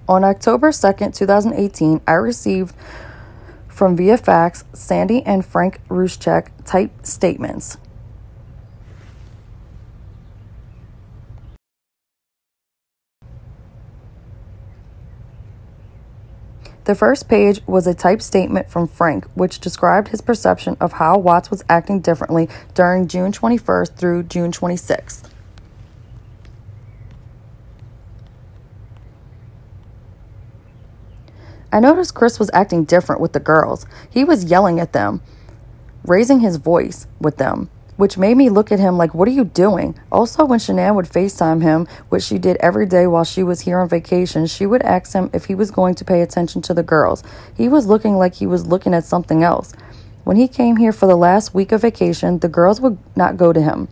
On October 2nd, 2018, I received from via fax Sandi and Frank Rzcuek typed statements. The first page was a typed statement from Frank, which described his perception of how Watts was acting differently during June 21st through June 26th. I noticed Chris was acting different with the girls. He was yelling at them, raising his voice with them, which made me look at him like, what are you doing? Also, when Shanann would FaceTime him, which she did every day while she was here on vacation, she would ask him if he was going to pay attention to the girls. He was looking like he was looking at something else. When he came here for the last week of vacation, the girls would not go to him.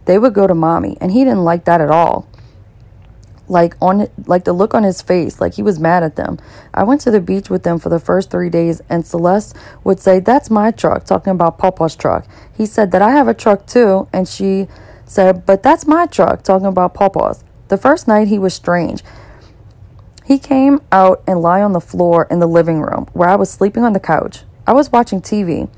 They would go to mommy, and he didn't like that at all. Like the look on his face, like he was mad at them. I went to the beach with them for the first 3 days, and Celeste would say, that's my truck, talking about Papa's truck. He said that I have a truck too, and she said, but that's my truck, talking about Papa's. The first night he was strange. He came out and lay on the floor in the living room where I was sleeping on the couch. I was watching TV,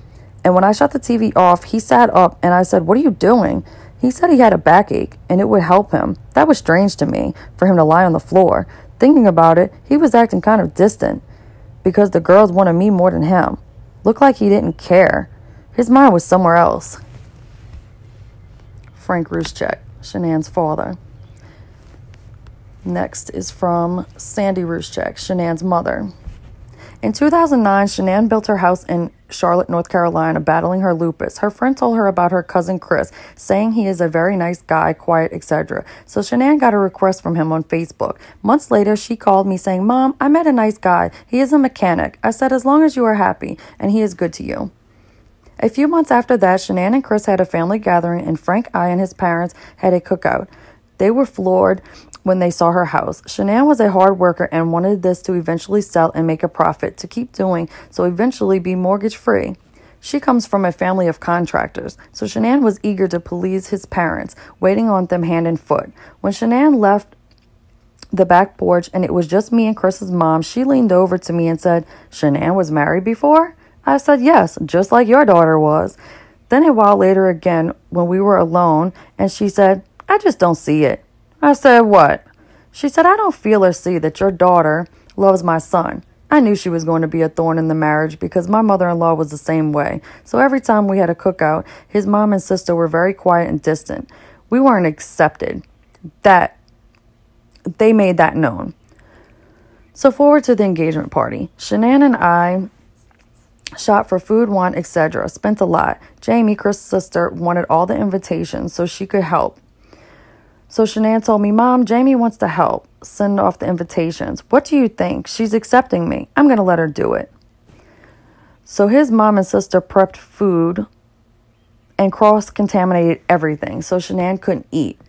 and when I shut the TV off, he sat up, and I said, what are you doing? He said he had a backache and it would help him. That was strange to me, for him to lie on the floor. Thinking about it, he was acting kind of distant because the girls wanted me more than him. Looked like he didn't care. His mind was somewhere else. Frank Rzcuek, Shanann's father. Next is from Sandi Rzcuek, Shanann's mother. In 2009, Shanann built her house in Charlotte, North Carolina, battling her lupus. Her friend told her about her cousin Chris, saying he is a very nice guy, quiet, etc. So Shanann got a request from him on Facebook. Months later, she called me saying, Mom, I met a nice guy. He is a mechanic. I said, as long as you are happy and he is good to you. A few months after that, Shanann and Chris had a family gathering, and Frank I and his parents had a cookout. They were floored when they saw her house. Shanann was a hard worker and wanted this to eventually sell and make a profit to keep doing, so eventually be mortgage free. She comes from a family of contractors, so Shanann was eager to please his parents, waiting on them hand and foot. When Shanann left the back porch and it was just me and Chris's mom, she leaned over to me and said, Shanann was married before? I said, yes, just like your daughter was. Then a while later again, when we were alone, and she said, I just don't see it. I said, what? She said, I don't feel or see that your daughter loves my son. I knew she was going to be a thorn in the marriage because my mother-in-law was the same way. So every time we had a cookout, his mom and sister were very quiet and distant. We weren't accepted. That they made that known. So forward to the engagement party. Shanann and I shot for food, wine, etc. Spent a lot. Jamie, Chris' sister, wanted all the invitations so she could help. So Shanann told me, Mom, Jamie wants to help send off the invitations. What do you think? She's accepting me. I'm going to let her do it. So his mom and sister prepped food and cross-contaminated everything. So Shanann couldn't eat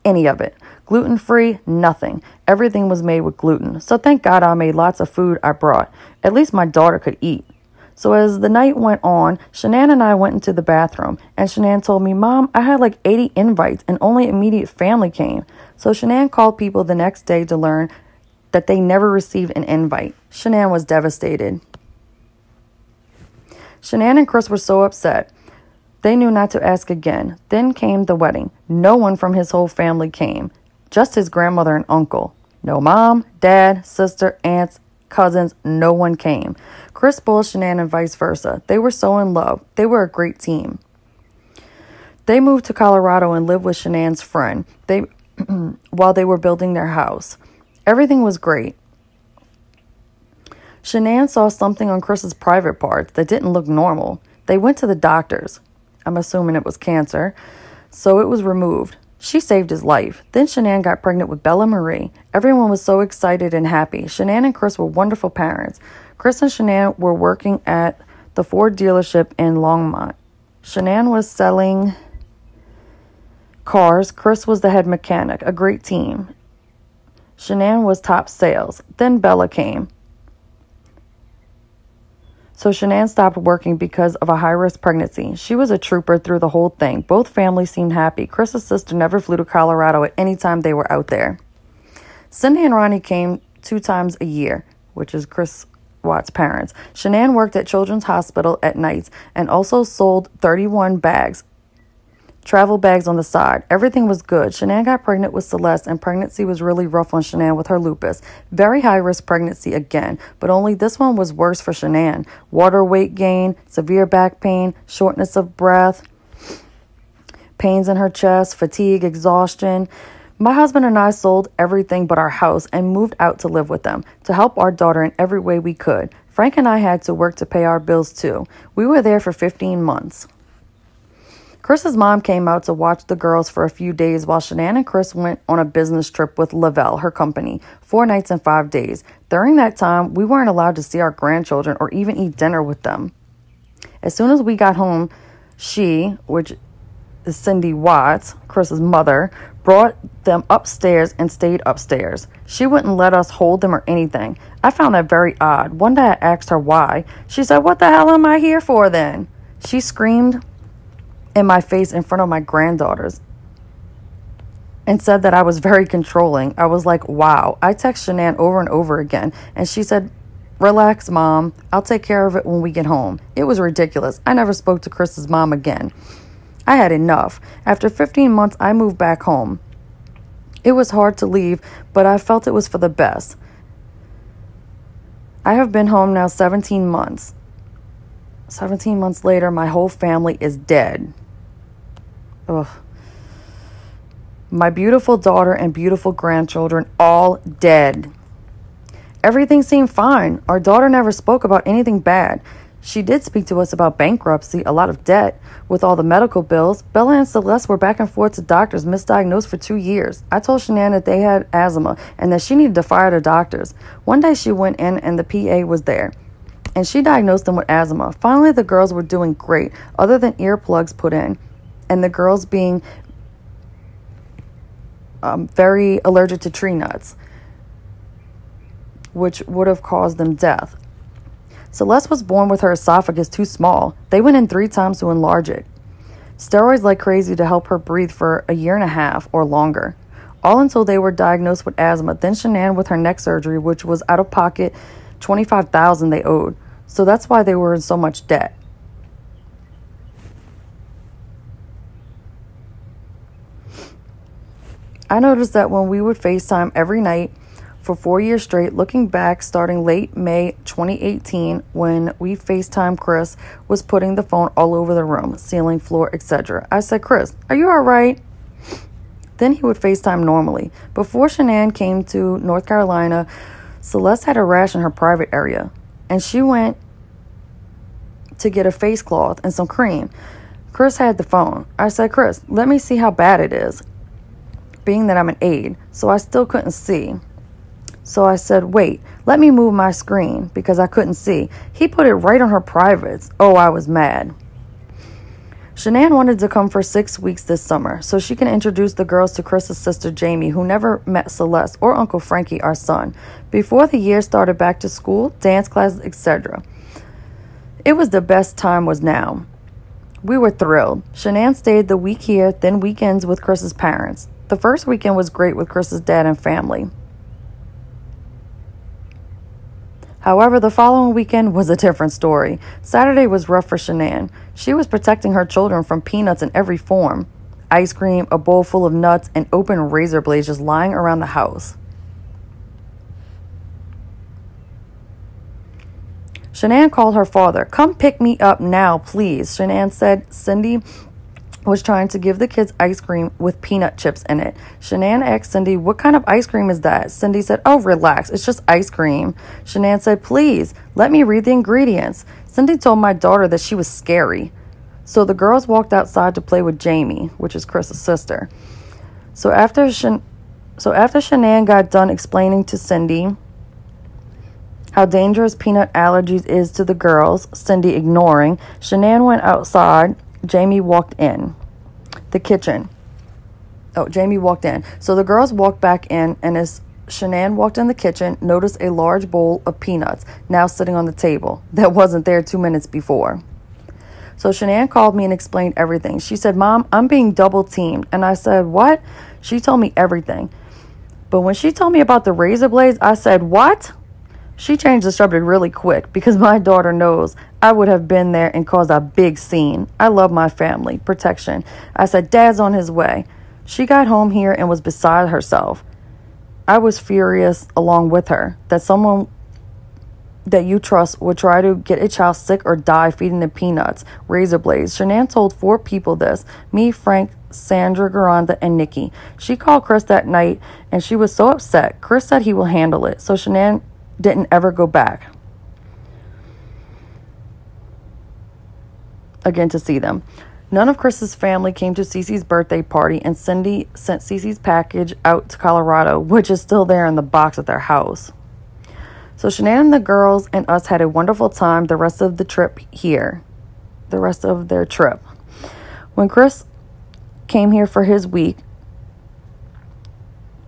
any of it. Gluten-free, nothing. Everything was made with gluten. So thank God I made lots of food I brought. At least my daughter could eat. So as the night went on, Shanann and I went into the bathroom, and Shanann told me, Mom, I had like 80 invites and only immediate family came. So Shanann called people the next day to learn that they never received an invite. Shanann was devastated. Shanann and Chris were so upset. They knew not to ask again. Then came the wedding. No one from his whole family came, just his grandmother and uncle. No mom, dad, sister, aunts, cousins, no one came. Chris spoiled Shanann and vice versa. They were so in love. They were a great team. They moved to Colorado and lived with Shanann's friend while they were building their house. Everything was great. Shanann saw something on Chris's private parts that didn't look normal. They went to the doctors. I'm assuming it was cancer. So it was removed. She saved his life. Then Shanann got pregnant with Bella Marie. Everyone was so excited and happy. Shanann and Chris were wonderful parents. Chris and Shanann were working at the Ford dealership in Longmont. Shanann was selling cars. Chris was the head mechanic. A great team. Shanann was top sales. Then Bella came. So Shanann stopped working because of a high-risk pregnancy. She was a trooper through the whole thing. Both families seemed happy. Chris's sister never flew to Colorado at any time they were out there. Cindy and Ronnie came 2 times a year, which is Chris Watts' parents. Shanann worked at Children's Hospital at nights and also sold 31 bags, travel bags on the side. Everything was good. Shanann got pregnant with Celeste, and pregnancy was really rough on Shanann with her lupus. Very high-risk pregnancy again, but only this one was worse for Shanann. Water weight gain, severe back pain, shortness of breath, pains in her chest, fatigue, exhaustion. My husband and I sold everything but our house and moved out to live with them to help our daughter in every way we could. Frank and I had to work to pay our bills too. We were there for 15 months. Chris's mom came out to watch the girls for a few days while Shanann and Chris went on a business trip with Lavelle, her company, 4 nights and 5 days. During that time, we weren't allowed to see our grandchildren or even eat dinner with them. As soon as we got home, she, which is Cindy Watts, Chris's mother, brought them upstairs and stayed upstairs. She wouldn't let us hold them or anything. I found that very odd. One day I asked her why. She said, "What the hell am I here for then?" She screamed in my face in front of my granddaughters and said that I was very controlling. I was like, wow. I text Shanann over and over again, and she said, "Relax, Mom. I'll take care of it when we get home." It was ridiculous. I never spoke to Chris's mom again. I had enough. After 15 months, I moved back home. It was hard to leave, but I felt it was for the best. I have been home now 17 months. 17 months later, my whole family is dead. Ugh. My beautiful daughter and beautiful grandchildren, all dead. Everything seemed fine. Our daughter never spoke about anything bad. She did speak to us about bankruptcy, a lot of debt, with all the medical bills. Bella and Celeste were back and forth to doctors, misdiagnosed for 2 years. I told Shanann that they had asthma and that she needed to fire the doctors. One day she went in and the PA was there, and she diagnosed them with asthma. Finally, the girls were doing great, other than earplugs put in, and the girls being very allergic to tree nuts, which would have caused them death. Celeste was born with her esophagus too small. They went in 3 times to enlarge it. Steroids like crazy to help her breathe for 1.5 years or longer, all until they were diagnosed with asthma. Then Shanann with her neck surgery, which was out of pocket $25,000 they owed. So that's why they were in so much debt. I noticed that when we would FaceTime every night for 4 years straight, looking back, starting late May 2018, when we FaceTime, Chris was putting the phone all over the room, ceiling, floor, etc. I said, "Chris, are you all right?" Then he would FaceTime normally. Before Shanann came to North Carolina, Celeste had a rash in her private area, and she went to get a face cloth and some cream. Chris had the phone. I said, "Chris, let me see how bad it is," being that I'm an aide, so I still couldn't see. So I said, "Wait, let me move my screen," because I couldn't see. He put it right on her privates. Oh, I was mad. Shanann wanted to come for 6 weeks this summer so she can introduce the girls to Chris's sister Jamie, who never met Celeste, or Uncle Frankie, our son, before the year started back to school, dance classes, etc. It was the best time was now. We were thrilled. Shanann stayed the week here, then weekends with Chris's parents. The first weekend was great with Chris's dad and family. However, the following weekend was a different story. Saturday was rough for Shanann. She was protecting her children from peanuts in every form. Ice cream, a bowl full of nuts, and open razor blades just lying around the house. Shanann called her father. "Come pick me up now, please," Shanann said. Cindy was trying to give the kids ice cream with peanut chips in it. Shanann asked Cindy, "What kind of ice cream is that?" Cindy said, "Oh, relax. It's just ice cream." Shanann said, "Please, let me read the ingredients." Cindy told my daughter that she was scary. So the girls walked outside to play with Jamie, which is Chris's sister. So after Shanann got done explaining to Cindy how dangerous peanut allergies is to the girls, Cindy ignoring, Shanann went outside. Jamie walked in the kitchen. Jamie walked in. So the girls walked back in, and as Shanann walked in the kitchen, noticed a large bowl of peanuts now sitting on the table that wasn't there 2 minutes before. So Shanann called me and explained everything. She said, "Mom, I'm being double teamed." And I said, "What?" She told me everything. But when she told me about the razor blades, I said, what? She changed the subject really quick because my daughter knows I would have been there and caused a big scene. I love my family. Protection. I said, Dad's on his way. She got home here and was beside herself. I was furious along with her that someone that you trust would try to get a child sick or die feeding them peanuts, razor blades. Shanann told 4 people this. Me, Frank, Sandra, Garanda, and Nikki. She called Chris that night and she was so upset. Chris said he will handle it. So Shanann didn't ever go back again to see them. None of Chris's family came to Cece's birthday party, and Cindy sent Cece's package out to Colorado, which is still there in the box at their house. So Shanann and the girls and us had a wonderful time the rest of the trip here. The rest of their trip. When Chris came here for his week,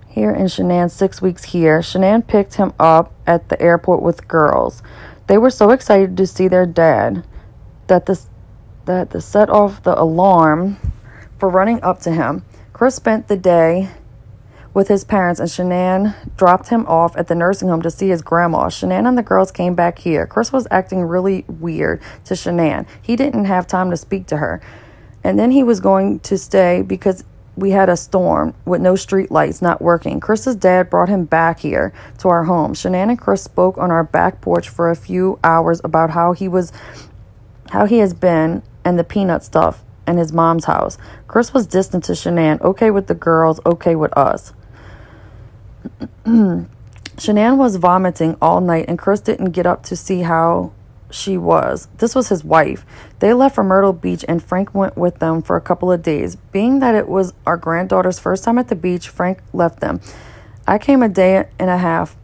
here and Shanann's 6 weeks here, Shanann picked him up at the airport with girls. They were so excited to see their dad that the set off the alarm for running up to him. Chris spent the day with his parents, and Shanann dropped him off at the nursing home to see his grandma. Shanann and the girls came back here. Chris was acting really weird to Shanann. He didn't have time to speak to her. And then he was going to stay because we had a storm with no street lights not working. Chris's dad brought him back here to our home. Shanann and Chris spoke on our back porch for a few hours about how he has been and the peanut stuff in his mom's house. Chris was distant to Shanann, okay with the girls, okay with us. Shanann was vomiting all night, and Chris didn't get up to see how she was. This was his wife. They left for Myrtle Beach, and Frank went with them for a couple of days. Being that it was our granddaughter's first time at the beach, Frank left them. I came a day and a half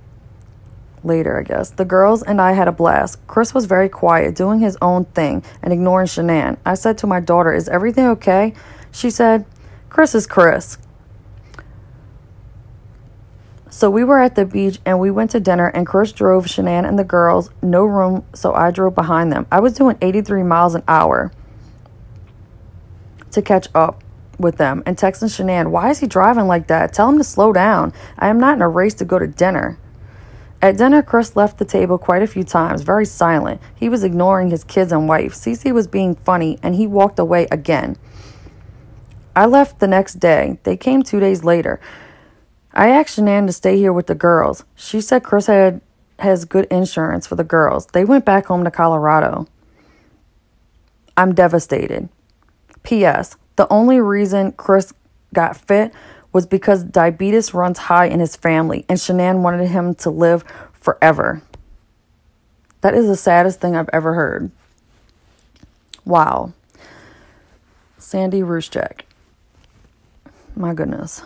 later, I guess. The girls and I had a blast. Chris was very quiet, doing his own thing and ignoring Shanann. I said to my daughter, is everything okay? She said, Chris is Chris. So we were at the beach and we went to dinner, and Chris drove Shanann and the girls. No room, so I drove behind them. I was doing 83 miles an hour to catch up with them and texting Shanann, why is he driving like that? Tell him to slow down. I am not in a race to go to dinner. At dinner, Chris left the table quite a few times, very silent. He was ignoring his kids and wife. Cece was being funny, and he walked away again. I left the next day. They came 2 days later. I asked Shanann to stay here with the girls. She said Chris has good insurance for the girls. They went back home to Colorado. I'm devastated. P.S. The only reason Chris got fit was because diabetes runs high in his family, and Shanann wanted him to live forever. That is the saddest thing I've ever heard. Wow. Sandi Rzcuek. My goodness.